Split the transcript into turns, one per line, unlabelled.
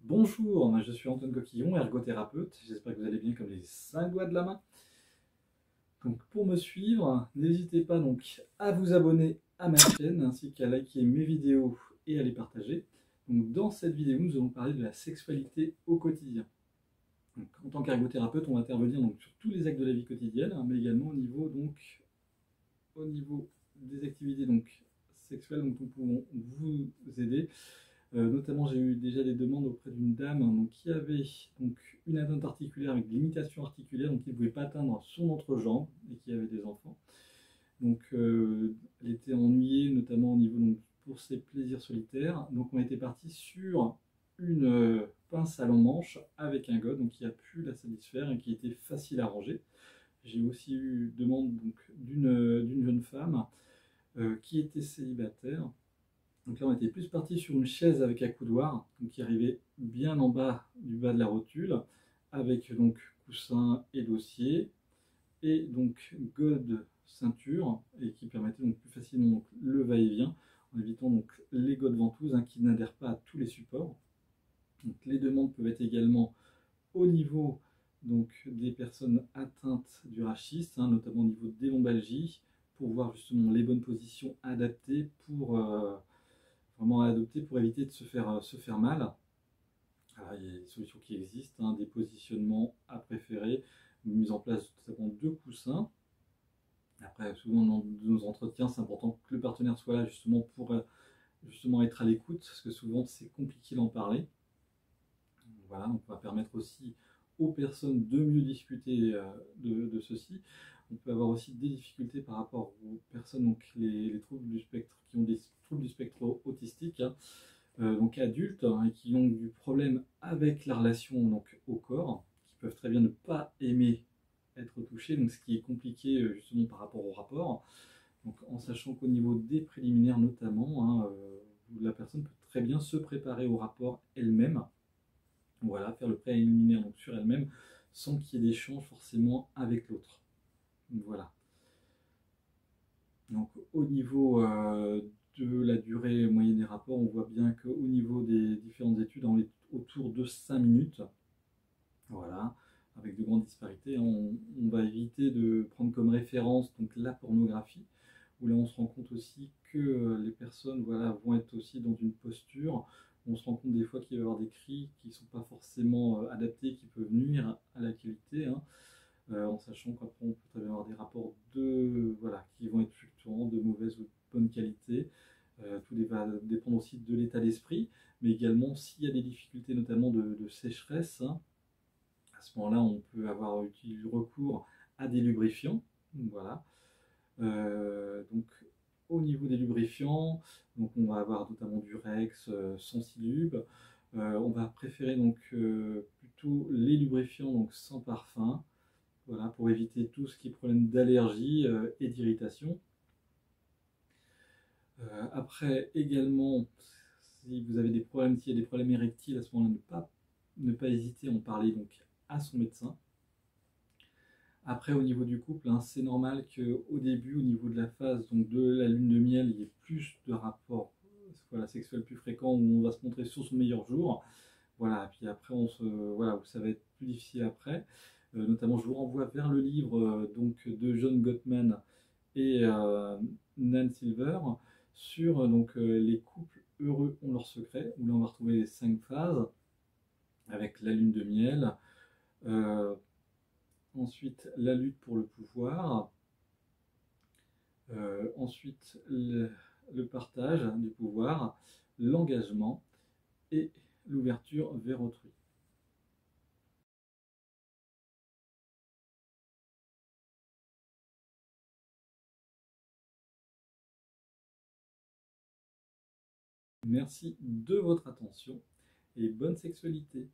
Bonjour, je suis Antoine Coquillon, ergothérapeute. J'espère que vous allez bien comme les 5 doigts de la main. Donc pour me suivre, n'hésitez pas donc à vous abonner à ma chaîne ainsi qu'à liker mes vidéos et à les partager. Donc dans cette vidéo, nous allons parler de la sexualité au quotidien. Donc, en tant qu'ergothérapeute, on va intervenir donc, sur tous les actes de la vie quotidienne, hein, mais également au niveau des activités donc, sexuelles, donc nous pouvons vous aider. Notamment, j'ai eu déjà des demandes auprès d'une dame donc, qui avait donc, une atteinte articulaire avec des limitations articulaires, donc qui ne pouvait pas atteindre son entrejambe et qui avait des enfants. Donc, elle était ennuyée, notamment au niveau donc, pour ses plaisirs solitaires. Donc, on était parti sur une pince à long manche avec un god donc, qui a pu la satisfaire et qui était facile à ranger. J'ai aussi eu demande d'une jeune femme qui était célibataire. Donc là, on était plus parti sur une chaise avec un coudoir, donc qui arrivait bien en bas du bas de la rotule, avec donc coussin et dossier, et donc god ceinture, et qui permettait donc plus facilement donc, le va-et-vient, en évitant donc les godes ventouses qui n'adhèrent pas à tous les supports. Donc, les demandes peuvent être également au niveau donc, des personnes atteintes du rachis, notamment au niveau des lombalgies, pour voir justement les bonnes positions adaptées pour vraiment à adopter pour éviter de se faire mal. Alors, il y a des solutions qui existent, des positionnements à préférer, une mise en place tout simplement de coussins. Après, souvent dans nos entretiens, c'est important que le partenaire soit là justement pour justement être à l'écoute, parce que souvent c'est compliqué d'en parler. Voilà, donc on va permettre aussi aux personnes de mieux discuter de ceci. On peut avoir aussi des difficultés par rapport aux personnes, donc les troubles du spectre, qui ont des troubles du spectre autistique, donc adultes, et qui ont du problème avec la relation donc, au corps, qui peuvent très bien ne pas aimer être touchés, donc ce qui est compliqué justement par rapport au rapport. Donc, en sachant qu'au niveau des préliminaires notamment, la personne peut très bien se préparer au rapport elle-même, voilà, faire le préliminaire donc, sur elle-même, sans qu'il y ait d'échange forcément avec l'autre. Voilà. Donc au niveau de la durée moyenne des rapports, on voit bien qu'au niveau des différentes études, on est autour de 5 minutes. Voilà, avec de grandes disparités. On va éviter de prendre comme référence donc, la pornographie, où là on se rend compte aussi que les personnes voilà, vont être aussi dans une posture. On se rend compte des fois qu'il va y avoir des cris qui ne sont pas forcément adaptés, qui peuvent nuire à la qualité. En sachant qu'après on peut avoir des rapports voilà, qui vont être fluctuants, de mauvaise ou de bonne qualité. Tout va dépendre aussi de l'état d'esprit, mais également s'il y a des difficultés notamment de sécheresse, à ce moment-là on peut avoir utilisé recours à des lubrifiants. Voilà. Donc au niveau des lubrifiants, donc on va avoir notamment du Rex, Sensilube. On va préférer donc plutôt les lubrifiants donc sans parfum. Voilà, pour éviter tout ce qui est problème d'allergie et d'irritation. Après, également, si vous avez des problèmes, s'il y a des problèmes érectiles, à ce moment-là, ne pas hésiter à en parler donc, à son médecin. Après, au niveau du couple, c'est normal qu'au début, au niveau de la phase donc, de la lune de miel, il y ait plus de rapports voilà, sexuels plus fréquents où on va se montrer sur son meilleur jour. Voilà, puis après, voilà, ça va être plus difficile après. Notamment, je vous renvoie vers le livre donc, de John Gottman et Nan Silver sur les couples heureux ont leurs secrets, où là on va retrouver les 5 phases avec la lune de miel, ensuite la lutte pour le pouvoir, ensuite le partage du pouvoir, l'engagement et l'ouverture vers autrui. Merci de votre attention et bonne sexualité.